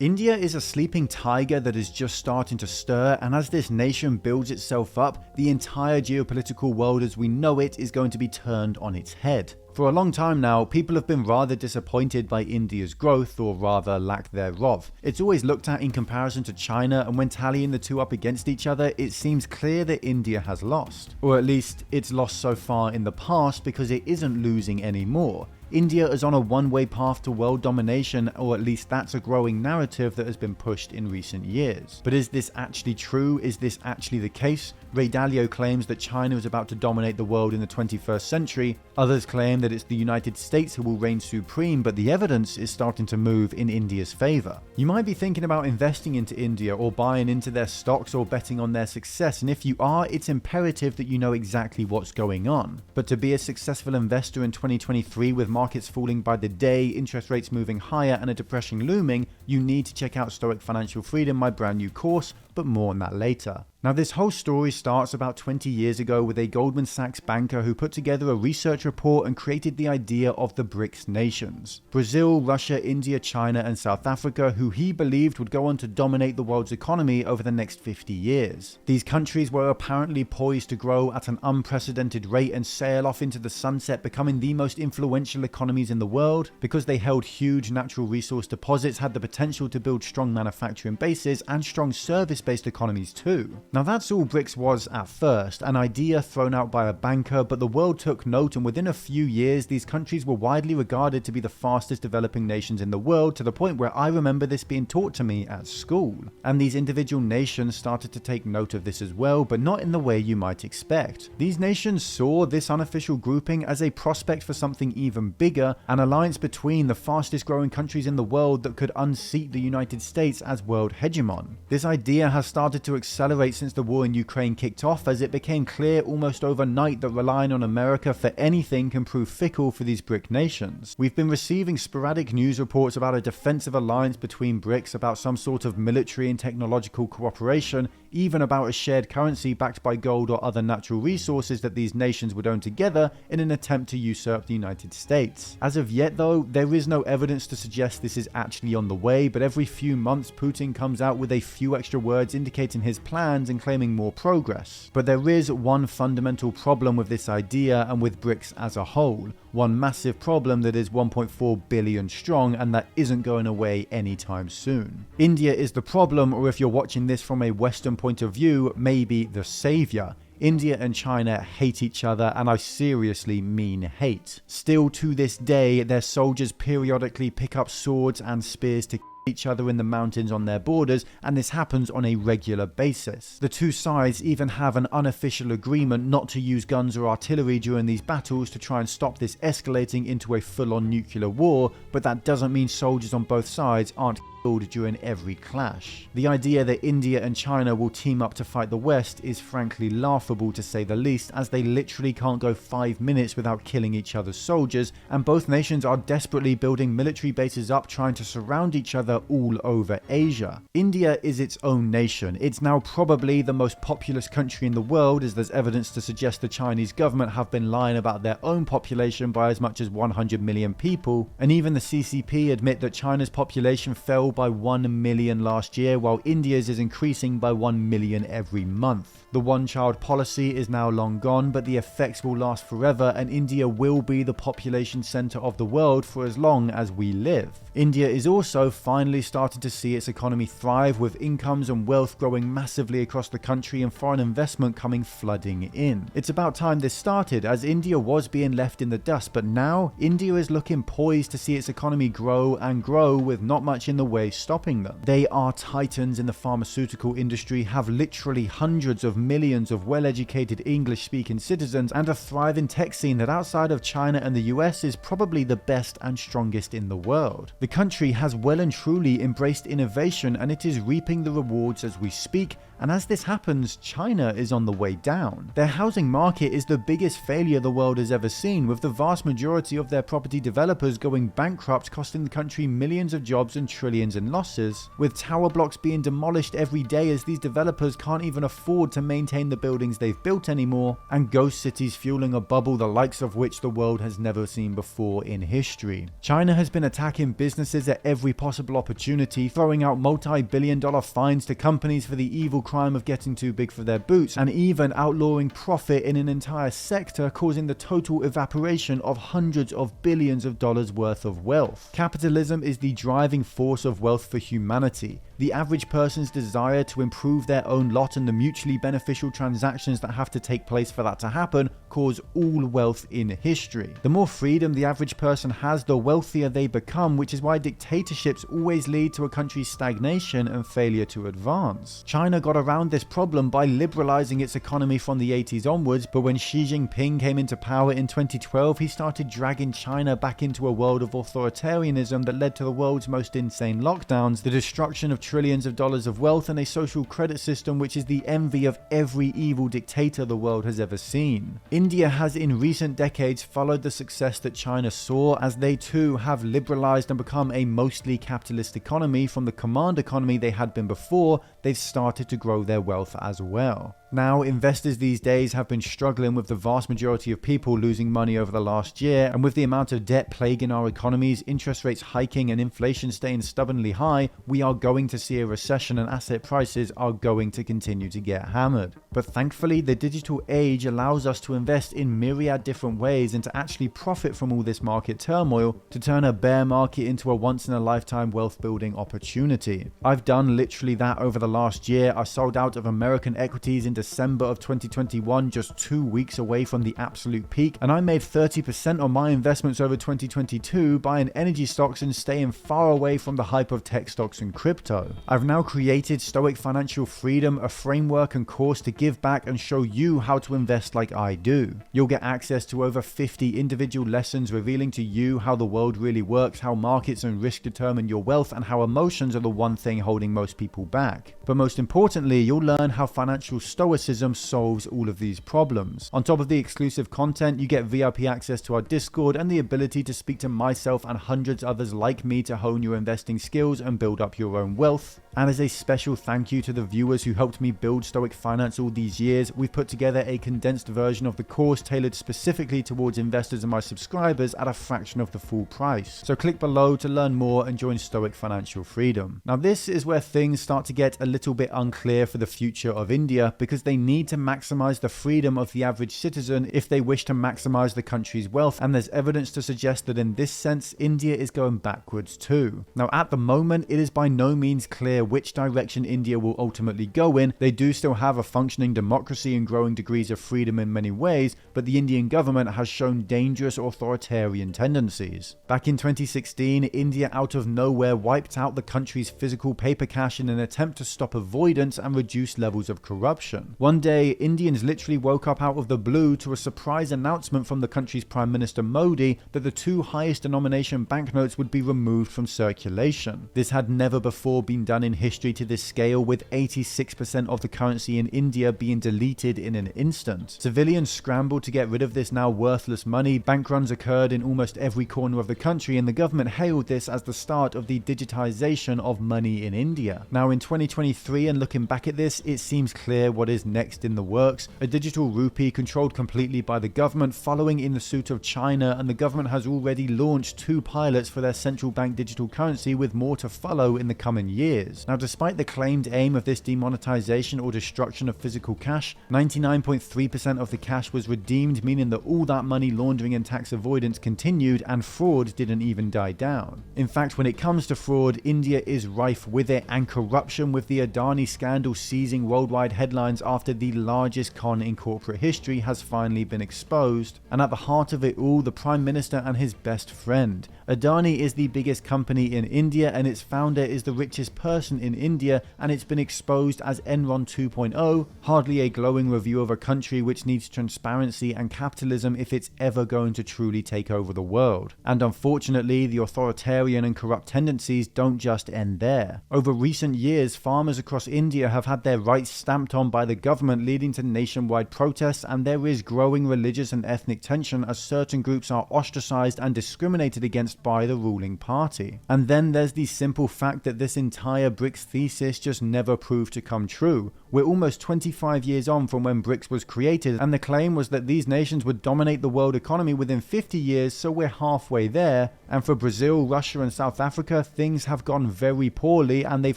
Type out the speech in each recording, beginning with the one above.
India is a sleeping tiger that is just starting to stir, and as this nation builds itself up, the entire geopolitical world as we know it is going to be turned on its head. For a long time now, people have been rather disappointed by India's growth, or rather lack thereof. It's always looked at in comparison to China, and when tallying the two up against each other, it seems clear that India has lost. Or at least, it's lost so far in the past because it isn't losing anymore. India is on a one-way path to world domination, or at least that's a growing narrative that has been pushed in recent years. But is this actually true? Is this actually the case? Ray Dalio claims that China is about to dominate the world in the 21st century. Others claim that it's the United States who will reign supreme, but the evidence is starting to move in India's favor. You might be thinking about investing into India or buying into their stocks or betting on their success, and if you are, it's imperative that you know exactly what's going on. But to be a successful investor in 2023 with markets falling by the day, interest rates moving higher, and a depression looming, you need to check out Stoic Financial Freedom, my brand new course, but more on that later. Now, this whole story starts about 20 years ago with a Goldman Sachs banker who put together a research report and created the idea of the BRICS nations. Brazil, Russia, India, China, and South Africa, who he believed would go on to dominate the world's economy over the next 50 years. These countries were apparently poised to grow at an unprecedented rate and sail off into the sunset, becoming the most influential economies in the world because they held huge natural resource deposits, had the potential to build strong manufacturing bases, and strong service-based economies too. Now that's all BRICS was at first, an idea thrown out by a banker, but the world took note, and within a few years these countries were widely regarded to be the fastest developing nations in the world, to the point where I remember this being taught to me at school. And these individual nations started to take note of this as well, but not in the way you might expect. These nations saw this unofficial grouping as a prospect for something even bigger, an alliance between the fastest growing countries in the world that could unseat the United States as world hegemon. This idea has started to accelerate since the war in Ukraine kicked off, as it became clear almost overnight that relying on America for anything can prove fickle for these BRIC nations. We've been receiving sporadic news reports about a defensive alliance between BRICS, about some sort of military and technological cooperation, even about a shared currency backed by gold or other natural resources that these nations would own together in an attempt to usurp the United States. As of yet though, there is no evidence to suggest this is actually on the way, but every few months Putin comes out with a few extra words indicating his plans and claiming more progress. But there is one fundamental problem with this idea and with BRICS as a whole. One massive problem that is 1.4 billion strong, and that isn't going away anytime soon. India is the problem, or if you're watching this from a Western point of view, maybe the savior. India and China hate each other, and I seriously mean hate. Still to this day, their soldiers periodically pick up swords and spears to each other in the mountains on their borders, and this happens on a regular basis. The two sides even have an unofficial agreement not to use guns or artillery during these battles to try and stop this escalating into a full-on nuclear war, but that doesn't mean soldiers on both sides aren't killed during every clash. The idea that India and China will team up to fight the West is frankly laughable to say the least, as they literally can't go 5 minutes without killing each other's soldiers, and both nations are desperately building military bases up trying to surround each other all over Asia. India is its own nation. It's now probably the most populous country in the world, as there's evidence to suggest the Chinese government have been lying about their own population by as much as 100 million people, and even the CCP admit that China's population fell by 1 million last year, while India's is increasing by 1 million every month. The one-child policy is now long gone, but the effects will last forever, and India will be the population center of the world for as long as we live. India is also finally starting to see its economy thrive, with incomes and wealth growing massively across the country and foreign investment coming flooding in. It's about time this started, as India was being left in the dust, but now India is looking poised to see its economy grow and grow with not much in the way stopping them. They are titans in the pharmaceutical industry, have literally hundreds of millions of well-educated English-speaking citizens, and a thriving tech scene that outside of China and the US is probably the best and strongest in the world. The country has well and truly embraced innovation, and it is reaping the rewards as we speak, and as this happens, China is on the way down. Their housing market is the biggest failure the world has ever seen, with the vast majority of their property developers going bankrupt, costing the country millions of jobs and trillions billions in losses, with tower blocks being demolished every day as these developers can't even afford to maintain the buildings they've built anymore, and ghost cities fueling a bubble the likes of which the world has never seen before in history. China has been attacking businesses at every possible opportunity, throwing out multi-billion-dollar fines to companies for the evil crime of getting too big for their boots, and even outlawing profit in an entire sector, causing the total evaporation of hundreds of billions of dollars worth of wealth. Capitalism is the driving force of wealth for humanity. The average person's desire to improve their own lot and the mutually beneficial transactions that have to take place for that to happen cause all wealth in history. The more freedom the average person has, the wealthier they become, which is why dictatorships always lead to a country's stagnation and failure to advance. China got around this problem by liberalizing its economy from the 80s onwards, but when Xi Jinping came into power in 2012, he started dragging China back into a world of authoritarianism that led to the world's most insane lockdowns, the destruction of trillions of dollars of wealth, and a social credit system which is the envy of every evil dictator the world has ever seen. India has in recent decades followed the success that China saw, as they too have liberalized and become a mostly capitalist economy. From the command economy they had been before, they've started to grow their wealth as well. Now, investors these days have been struggling with the vast majority of people losing money over the last year, and with the amount of debt plaguing our economies, interest rates hiking and inflation staying stubbornly high, we are going to see a recession and asset prices are going to continue to get hammered. But thankfully, the digital age allows us to invest in myriad different ways and to actually profit from all this market turmoil to turn a bear market into a once-in-a-lifetime wealth-building opportunity. I've done literally that over the last year. I sold out of American equities in December of 2021, just 2 weeks away from the absolute peak, and I made 30% on my investments over 2022 buying energy stocks and staying far away from the hype of tech stocks and crypto. I've now created Stoic Financial Freedom, a framework and course to give back and show you how to invest like I do. You'll get access to over 50 individual lessons revealing to you how the world really works, how markets and risk determine your wealth, and how emotions are the one thing holding most people back. But most importantly, you'll learn how financial stoicism solves all of these problems. On top of the exclusive content, you get VIP access to our Discord and the ability to speak to myself and hundreds others like me to hone your investing skills and build up your own wealth. And as a special thank you to the viewers who helped me build Stoic Finance all these years, we've put together a condensed version of the course tailored specifically towards investors and my subscribers at a fraction of the full price. So click below to learn more and join Stoic Financial Freedom. Now this is where things start to get a little bit unclear for the future of India, because they need to maximize the freedom of the average citizen if they wish to maximize the country's wealth, and there's evidence to suggest that in this sense India is going backwards too. Now at the moment it is by no means clear which direction India will ultimately go in. They do still have a functioning democracy and growing degrees of freedom in many ways, but the Indian government has shown dangerous authoritarian tendencies. Back in 2016, India out of nowhere wiped out the country's physical paper cash in an attempt to stop avoidance and reduce levels of corruption. One day, Indians literally woke up out of the blue to a surprise announcement from the country's Prime Minister Modi that the 2 highest denomination banknotes would be removed from circulation. This had never before been done in history to this scale, with 86% of the currency in India being deleted in an instant. Civilians scrambled to get rid of this now worthless money. Bank runs occurred in almost every corner of the country, and the government hailed this as the start of the digitization of money in India. Now in 2023, and looking back at this, it seems clear what is next in the works. A digital rupee controlled completely by the government, following in the suit of China, and the government has already launched 2 pilots for their central bank digital currency, with more to follow in the coming years. Now despite the claimed aim of this demonetization or destruction of physical cash, 99.3% of the cash was redeemed, meaning that all that money laundering and tax avoidance continued and fraud didn't even die down. In fact, when it comes to fraud, India is rife with it, and corruption, with the Adani scandal seizing worldwide headlines after the largest con in corporate history has finally been exposed. And at the heart of it all, the Prime Minister and his best friend. Adani is the biggest company in India, and its founder is the richest person in India, and it's been exposed as Enron 2.0, hardly a glowing review of a country which needs transparency and capitalism if it's ever going to truly take over the world. And unfortunately, the authoritarian and corrupt tendencies don't just end there. Over recent years, farmers across India have had their rights stamped on by the the government, leading to nationwide protests, and there is growing religious and ethnic tension as certain groups are ostracized and discriminated against by the ruling party. And then there's the simple fact that this entire BRICS thesis just never proved to come true. We're almost 25 years on from when BRICS was created, and the claim was that these nations would dominate the world economy within 50 years, so we're halfway there. And for Brazil, Russia and South Africa, things have gone very poorly and they've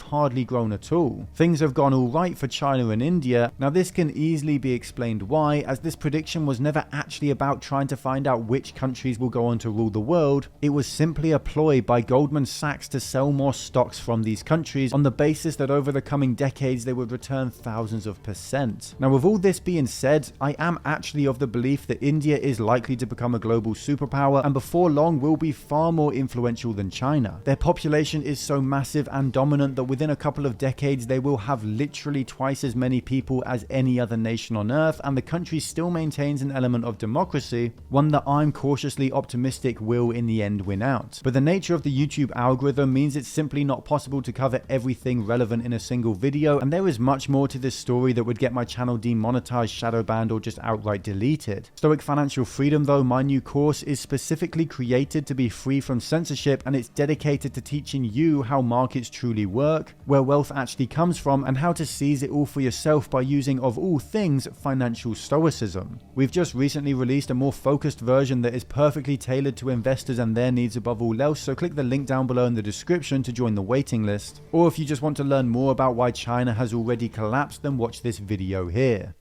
hardly grown at all. Things have gone alright for China and India. Now this can easily be explained why, as this prediction was never actually about trying to find out which countries will go on to rule the world. It was simply a ploy by Goldman Sachs to sell more stocks from these countries on the basis that over the coming decades they would return thousands of %. Now with all this being said, I am actually of the belief that India is likely to become a global superpower and before long will be far more influential than China. Their population is so massive and dominant that within a couple of decades they will have literally twice as many people as any other nation on earth, and the country still maintains an element of democracy, one that I'm cautiously optimistic will in the end win out. But the nature of the YouTube algorithm means it's simply not possible to cover everything relevant in a single video, and there is much more to this story that would get my channel demonetized, shadow banned, or just outright deleted. Stoic Financial Freedom though, my new course, is specifically created to be free from censorship, and it's dedicated to teaching you how markets truly work, where wealth actually comes from, and how to seize it all for yourself by using, of all things, financial stoicism. We've just recently released a more focused version that is perfectly tailored to investors and their needs above all else, so click the link down below in the description to join the waiting list. Or if you just want to learn more about why China has already collapsed, then watch this video here.